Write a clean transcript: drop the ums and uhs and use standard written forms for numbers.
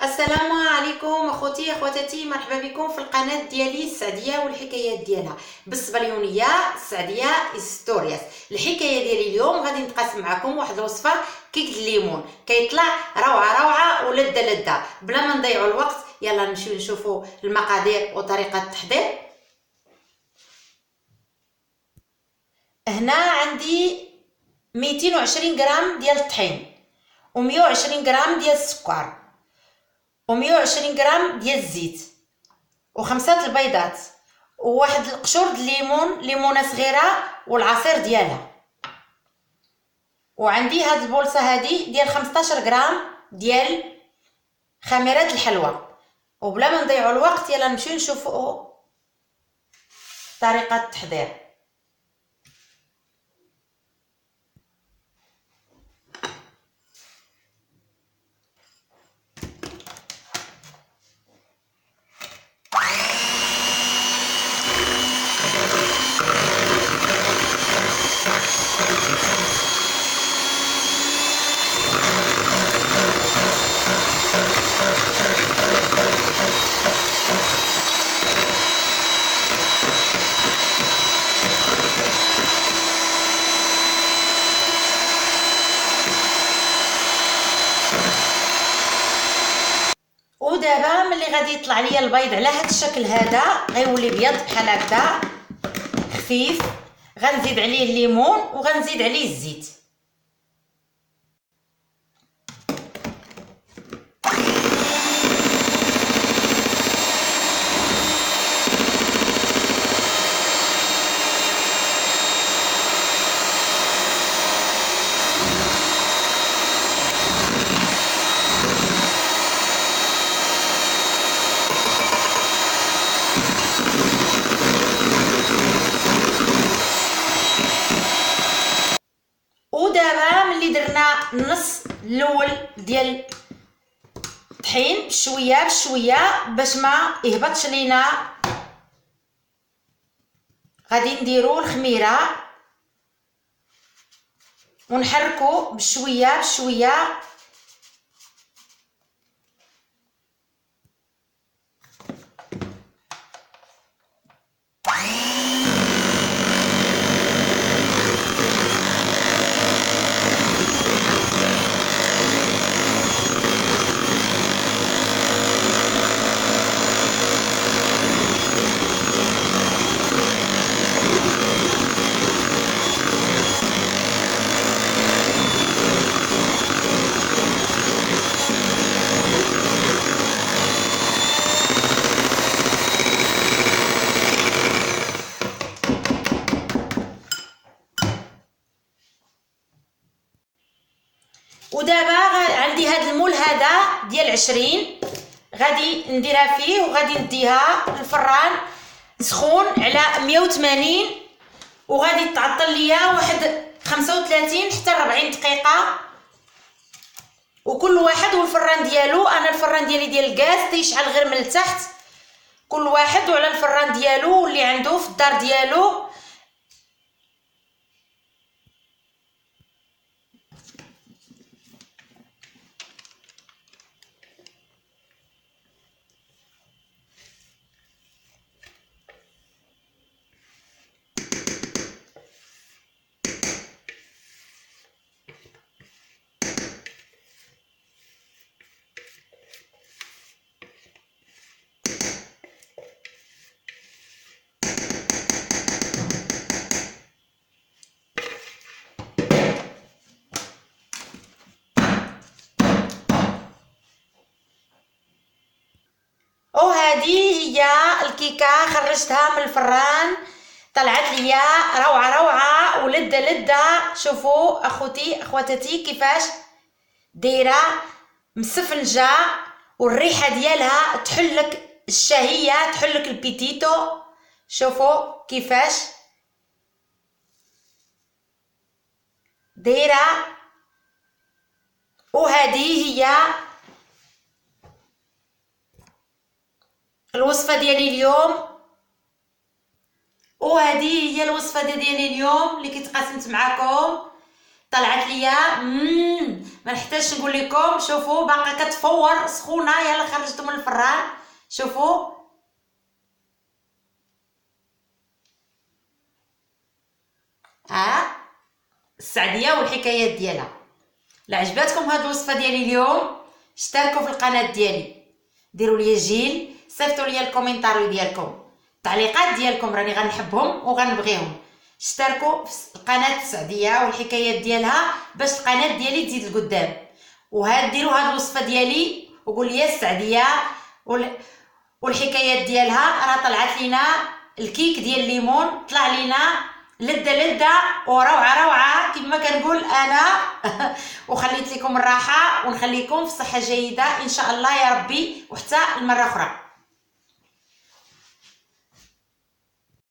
السلام عليكم اخوتي اخواتاتي، مرحبا بكم في القناه ديالي السعديه والحكايات ديالها بالصبليونيه. السعديه ستوريز. الحكايه ديالي اليوم غادي نتقاسم معكم واحد الوصفه كيك الليمون، كيطلع روعه روعه ولذه لذه. بلا ما نضيعوا الوقت يلا نمشيو نشوفوا المقادير وطريقه التحضير. هنا عندي 220 غرام ديال الطحين، و120 غرام ديال السكر، و120 غرام ديال الزيت، وخمسة البيضات، وواحد القشور د الليمون، ليمونه صغيره والعصير ديالها. وعندي هاد البولصه هادي ديال 15 غرام ديال خميرات الحلوى. وبلا ما نضيعوا الوقت يلا نمشيو نشوفوا طريقه التحضير. ودابا ملي غادي يطلع ليا البيض على هذا الشكل هذا، غيولي بيض بحال هكذا خفيف، غنزيد عليه الليمون وغنزيد عليه الزيت. ودابا ملي درنا النص الاول ديال الطحين بشويه بشويه باش ما يهبطش لينا، غادي نديرو الخميره ونحركو بشويه بشويه. ودابا عندي هذا المول هذا ديال 20 غادي نديرها فيه، وغادي نديها للفران سخون على 180، وغادي تعطل ليا واحد 35 حتى 40 دقيقه. وكل واحد والفران ديالو، انا الفران ديالي ديال الغاز تيشعل غير من التحت، كل واحد وعلى الفران ديالو واللي عنده في الدار ديالو. وهذه هي الكيكه، خرجتها من الفران طلعت ليا روعه روعه ولذه لذه. شوفوا اخوتي اخواتاتي كيفاش دايره مسفنجه، والريحه ديالها تحلك الشهيه، تحلك البيتيتو. شوفوا كيفاش دايره. وهذه هي الوصفه ديالي اليوم، وهذه هي الوصفه ديالي اليوم اللي كنت قاسمت معكم. طلعت ليا ما نحتاجش نقول لكم. شوفوا باقا كتفور سخونه، يلا خرجته من الفران. شوفوا السعديه والحكايات ديالها. لا عجباتكم هاد الوصفه ديالي اليوم اشتركوا في القناه ديالي، ديروا لي جيل، صيفطوا لي الكومنتاريو ديالكم، التعليقات ديالكم راني غنحبهم وغنبغيهم. اشتركوا في القناه السعديه والحكايات ديالها باش القناه ديالي تزيد لقدام. ديروا هاد الوصفه ديالي وقول لي السعديه والحكايات ديالها. راه طلعت لينا الكيك ديال الليمون، طلع لينا لذة وروعه روعه كما كنقول انا. وخليت لكم الراحه ونخليكم في صحه جيده ان شاء الله يا ربي، وحتى المره اخرى.